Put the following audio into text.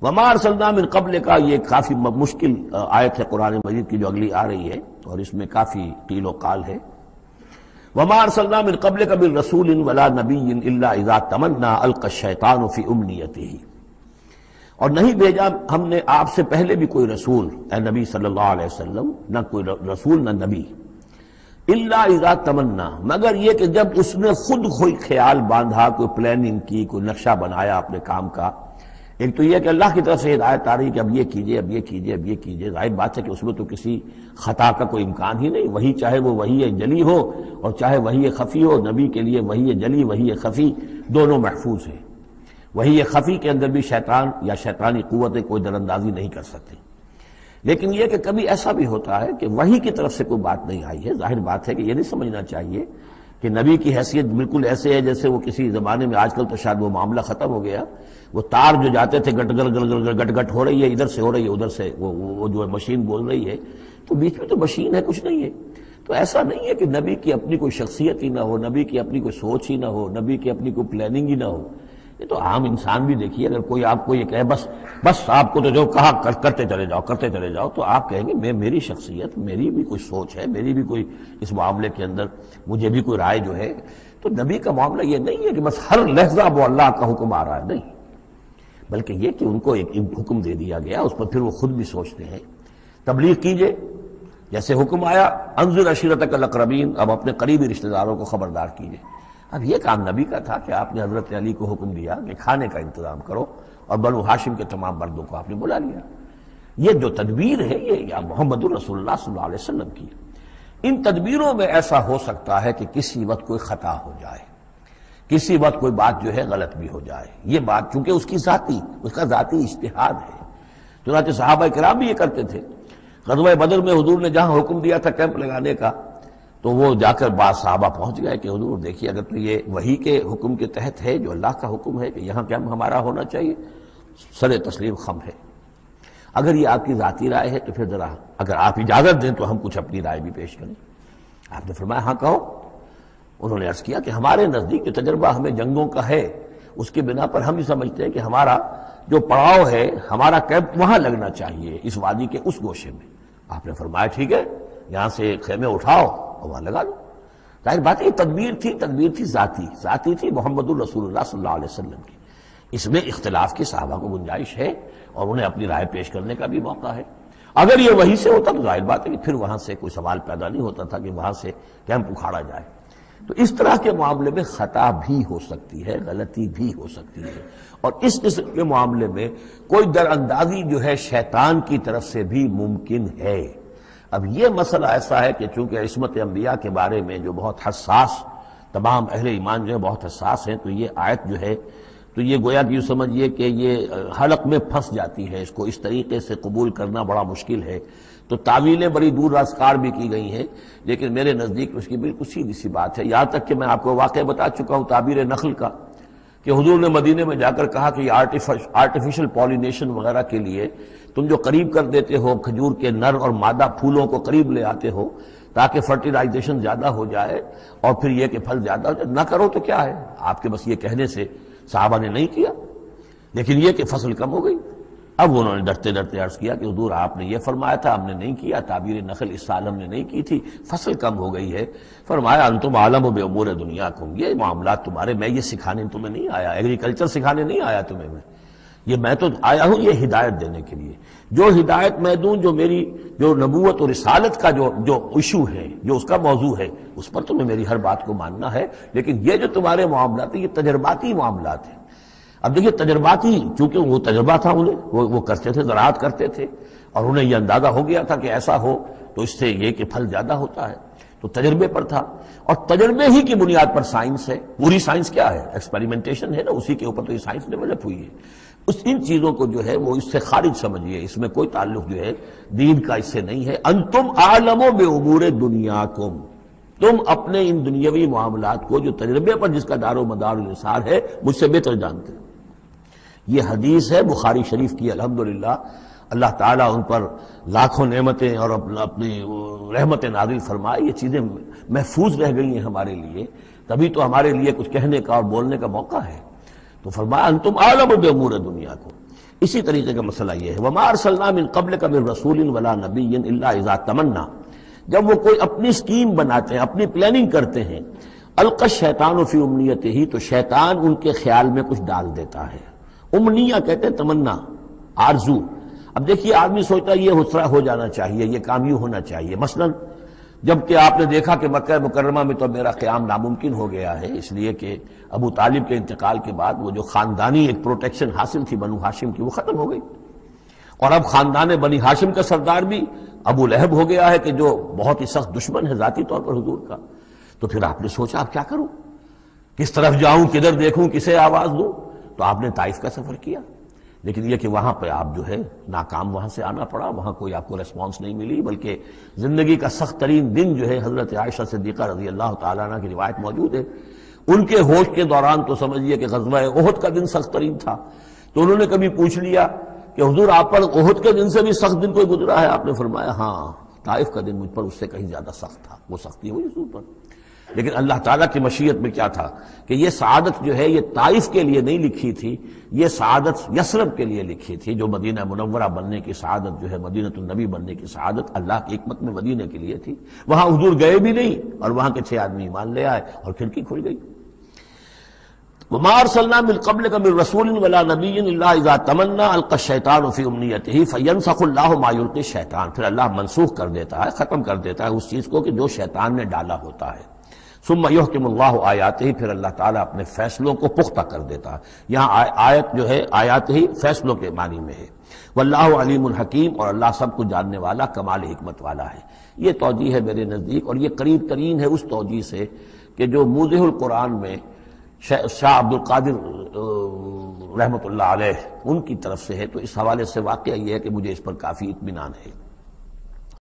وما ارسلنا من قبل کا یہ کافی مشکل آیت ہے قرآن مجید کی جو اگلی آ رہی ہے، اور اس میں کافی قیل و قال ہے۔ وما ارسلنا من قبلک من رسول ولا نبی الا اذا تمنى القى الشیطان فی امنیتہ، اور نہیں بھیجا ہم نے آپ سے پہلے بھی کوئی رسول، اے نبی صلی اللہ علیہ وسلم، نہ کوئی رسول نہ نبی، الا اذا تمنا، مگر یہ کہ جب اس نے خود کوئی خیال باندھا، کوئی پلاننگ کی، کوئی نقشہ بنایا اپنے کام کا۔ ایک تو یہ کہ اللہ کی طرف سے ہدایت آ رہی کہ اب یہ کیجئے، اب یہ کیجئے، اب یہ کیجئے، ظاہر بات ہے کہ اس میں تو کسی خطا کا کوئی امکان ہی نہیں، وہی چاہے وہ وحی جلی ہو اور چاہے وحی خفی ہو، نبی کے لیے وحی جلی وحی خفی دونوں محفوظ ہیں۔ وحی خفی کے اندر بھی شیطان یا شیطانی قوتیں کوئی در اندازی نہیں کر سکتی، لیکن یہ کہ کبھی ایسا بھی ہوتا ہے کہ وحی کی طرف سے کوئی بات نہیں آئی ہے۔ ظاہر بات ہے کہ یہ نہیں سمجھنا چاہیے کہ نبی کی حیثیت بالکل ایسے ہے جیسے وہ کسی زمانے میں، آج کل تو شاید وہ معاملہ ختم ہو گیا، وہ تار جو جاتے تھے گٹ گل گل گل گٹ گٹ ہو رہی ہے، ادھر سے ہو رہی ہے، ادھر سے وہ جو ہے مشین بول رہی ہے، تو بیچ میں تو مشین ہے، کچھ نہیں ہے۔ تو ایسا نہیں ہے کہ نبی کی اپنی کوئی شخصیت ہی نہ ہو، نبی کی اپنی کوئی سوچ ہی نہ ہو، نبی کی اپنی کوئی پلاننگ ہی نہ ہو۔ یہ تو عام انسان بھی دیکھیے، اگر کوئی آپ کو یہ کہے بس آپ کو تو جو کہا کرتے چلے جاؤ، تو آپ کہیں گے میری شخصیت، میری بھی کوئی سوچ ہے، میری بھی کوئی اس معاملے کے اندر مجھے بھی کوئی رائے جو ہے۔ تو نبی کا معاملہ یہ نہیں ہے کہ بس ہر لحظہ وہ اللہ کا حکم آ رہا ہے، نہیں، بلکہ یہ کہ ان کو ایک حکم دے دیا گیا، اس پر پھر وہ خود بھی سوچتے ہیں۔ تبلیغ کیجئے، جیسے حکم آیا انذر عشیرتک الاقربین، اب اپنے قریبی رشتہ داروں کو خبردار کیجئے۔ اب یہ کام نبی کا تھا کہ آپ نے حضرت علی کو حکم دیا کہ کھانے کا انتظام کرو، اور بنو ہاشم کے تمام مردوں کو آپ نے بلا لیا۔ یہ جو تدبیر ہے یہ محمد الرسول اللہ صلی اللہ علیہ وسلم کی۔ ان تدبیروں میں ایسا ہو سکتا ہے کہ کسی وقت کوئی خطا ہو جائے، کسی وقت کوئی بات جو ہے غلط بھی ہو جائے، یہ بات چونکہ اس کا ذاتی اجتہاد ہے۔ چنانچہ صحابہ کرام بھی یہ کرتے تھے۔ غزوہ بدر میں حضور نے جہاں حکم دیا تھا کیمپ لگانے کا، تو وہ جا کر بعض صحابہ پہنچ گئے کہ حضور دیکھیے اگر تو یہ وحی کے حکم کے تحت ہے، جو اللہ کا حکم ہے کہ یہاں کیمپ ہمارا ہونا چاہیے، سر تسلیم خم ہے۔ اگر یہ آپ کی ذاتی رائے ہے تو پھر ذرا اگر آپ اجازت دیں تو ہم کچھ اپنی رائے بھی پیش کریں۔ آپ نے فرمایا ہاں کہو۔ انہوں نے عرض کیا کہ ہمارے نزدیک جو تجربہ ہمیں جنگوں کا ہے، اس کی بنا پر ہم یہ سمجھتے ہیں کہ ہمارا جو پڑاؤ ہے، ہمارا کیمپ وہاں لگنا چاہیے، اس وادی کے اس گوشے میں۔ آپ نے فرمایا ٹھیک ہے، یہاں سے خیمے اٹھاؤ اور وہاں لگا لو۔ ظاہر بات ہے یہ تدبیر تھی ذاتی تھی محمد الرسول اللہ صلی اللہ علیہ وسلم کی۔ اس میں اختلاف کی صحابہ کو گنجائش ہے اور انہیں اپنی رائے پیش کرنے کا بھی موقع ہے۔ اگر یہ وحی سے ہوتا تو ظاہر بات ہے کہ پھر وہاں سے کوئی سوال پیدا نہیں ہوتا تھا کہ وہاں سے کیمپ اکھاڑا جائے۔ تو اس طرح کے معاملے میں خطا بھی ہو سکتی ہے، غلطی بھی ہو سکتی ہے، اور اس قسم کے معاملے میں کوئی در اندازی جو ہے شیطان کی طرف سے بھی ممکن ہے۔ اب یہ مسئلہ ایسا ہے کہ چونکہ عصمت انبیاء کے بارے میں جو بہت حساس، تمام اہل ایمان جو ہے بہت حساس ہیں، تو یہ آیت جو ہے تو یہ گویا کہ یوں سمجھیے کہ یہ حلق میں پھنس جاتی ہے، اس کو اس طریقے سے قبول کرنا بڑا مشکل ہے۔ تو تعویلیں بڑی دور راسکار بھی کی گئی ہیں، لیکن میرے نزدیک اس کی بالکل سیدھی سی بات ہے۔ یہاں تک کہ میں آپ کو واقعہ بتا چکا ہوں تعبیر نخل کا، کہ حضور نے مدینے میں جا کر کہا کہ یہ آرٹیفیشل پولینیشن وغیرہ کے لیے تم جو قریب کر دیتے ہو کھجور کے نر اور مادہ پھولوں کو قریب لے آتے ہو تاکہ فرٹیلائزیشن زیادہ ہو جائے اور پھر یہ کہ پھل زیادہ ہو جائے، نہ کرو تو کیا ہے، آپ کے بس یہ کہنے سے صحابہ نے نہیں کیا، لیکن یہ کہ فصل کم ہو گئی۔ اب انہوں نے ڈرتے ڈرتے عرض کیا کہ حضور آپ نے یہ فرمایا تھا، ہم نے نہیں کیا، تعبیر نخل اس سال ہم نے نہیں کی تھی، فصل کم ہو گئی ہے۔ فرمایا انتم عالم بامور دنیاکم، یہ معاملات تمہارے، میں یہ سکھانے تمہیں نہیں آیا، ایگریکلچر سکھانے نہیں آیا تمہیں میں تو آیا ہوں یہ ہدایت دینے کے لیے۔ جو ہدایت میں دوں، جو میری جو نبوت اور رسالت کا جو ایشو ہے، جو اس کا موضوع ہے، اس پر تمہیں میری ہر بات کو ماننا ہے، لیکن یہ جو تمہارے معاملات ہیں یہ تجرباتی معاملات ہیں۔ اب دیکھیے تجرباتی، چونکہ وہ تجربہ تھا انہیں، وہ کرتے تھے، زراعت کرتے تھے، اور انہیں یہ اندازہ ہو گیا تھا کہ ایسا ہو تو اس سے یہ کہ پھل زیادہ ہوتا ہے، تو تجربے پر تھا، اور تجربے ہی کی بنیاد پر سائنس ہے۔ پوری سائنس کیا ہے؟ ایکسپیریمنٹیشن ہے نا، اسی کے اوپر تو یہ سائنس ڈیولپ ہوئی ہے۔ ان چیزوں کو جو ہے وہ اس سے خارج سمجھیے، اس میں کوئی تعلق جو ہے دین کا اس سے نہیں ہے۔ انتم عالم بامور دنیاکم، تم اپنے ان دنیاوی معاملات کو جو تجربے پر جس کا دار و مدار انحصار ہے مجھ سے بہتر جانتے۔ یہ حدیث ہے بخاری شریف کی، الحمدللہ اللہ تعالیٰ ان پر لاکھوں نعمتیں اور اپنی رحمت نازل فرمائے، یہ چیزیں محفوظ رہ گئی ہیں ہمارے لیے، تبھی تو ہمارے لیے کچھ کہنے کا اور بولنے کا موقع ہے۔ تو فرمایا انتم عالم بامور دنیاکم، اسی طریقے کا مسئلہ یہ ہے وما ارسلنا من قبلک من رسول ولا نبی الا اذا تمنا، جب وہ کوئی اپنی اسکیم بناتے ہیں، اپنی پلاننگ کرتے ہیں، القى الشیطان فی امنیتہ، تو شیطان ان کے خیال میں کچھ ڈال دیتا ہے۔ امنیہ کہتے ہیں تمنا، آرزو۔ اب دیکھیے آدمی سوچتا ہے یہ حسرہ ہو جانا چاہیے، یہ کام یوں ہونا چاہیے، مثلا جبکہ آپ نے دیکھا کہ مکہ مکرمہ میں تو میرا قیام ناممکن ہو گیا ہے، اس لیے کہ ابو طالب کے انتقال کے بعد وہ جو خاندانی ایک پروٹیکشن حاصل تھی بنو ہاشم کی، وہ ختم ہو گئی، اور اب خاندان بنی ہاشم کا سردار بھی ابو لہب ہو گیا ہے کہ جو بہت ہی سخت دشمن ہے ذاتی طور پر حضور کا۔ تو پھر آپ نے سوچا اب کیا کروں، کس طرف جاؤں، کدھر دیکھوں، کسے آواز دوں؟ تو آپ نے طائف کا سفر کیا، لیکن یہ کہ وہاں پہ آپ جو ہے ناکام وہاں سے آنا پڑا، وہاں کوئی آپ کو ریسپانس نہیں ملی، بلکہ زندگی کا سخت ترین دن جو ہے حضرت عائشہ صدیقہ رضی اللہ تعالیٰ عنہ کی روایت موجود ہے، ان کے ہوش کے دوران تو سمجھیے کہ غزوہ احد کا دن سخت ترین تھا، تو انہوں نے کبھی پوچھ لیا کہ حضور آپ پر احد کے دن سے بھی سخت دن کوئی گزرا ہے؟ آپ نے فرمایا ہاں، طائف کا دن مجھ پر اس سے کہیں زیادہ سخت تھا، وہ سختی ہوئی حضور پر۔ لیکن اللہ تعالیٰ کی مشیت میں کیا تھا کہ یہ سعادت جو ہے یہ طائف کے لیے نہیں لکھی تھی، یہ سعادت یثرب کے لیے لکھی تھی، جو مدینہ منورہ بننے کی سعادت جو ہے، مدینہ النبی بننے کی سعادت اللہ کی حکمت میں مدینہ کے لیے تھی۔ وہاں حضور گئے بھی نہیں اور وہاں کے 6 آدمی ایمان لے آئے اور کھڑکی کھل گئی۔ وما ارسلنا من قبلک من رسول ولا نبی الا اذا تمنا القى الشیطان فی امنیتہ فینسخ اللہ ما یلقی الشیطان، پھر اللہ منسوخ کر دیتا ہے، ختم کر دیتا ہے اس چیز کو کہ جو شیطان نے ڈالا ہوتا ہے۔ ثم یحکم اللہ آیاتہ، پھر اللہ تعالیٰ اپنے فیصلوں کو پختہ کر دیتا ہے۔ یہاں آیت جو ہے آیات ہی فیصلوں کے معنی میں ہے۔ واللہ علیم الحکیم، اور اللہ سب کو جاننے والا، کمال حکمت والا ہے۔ یہ توجیہ ہے میرے نزدیک، اور یہ قریب ترین ہے اس توجیہ سے کہ جو موضح القرآن میں شاہ عبد القادر رحمۃ اللہ علیہ ان کی طرف سے ہے، تو اس حوالے سے واقعہ یہ ہے کہ مجھے اس پر کافی اطمینان ہے۔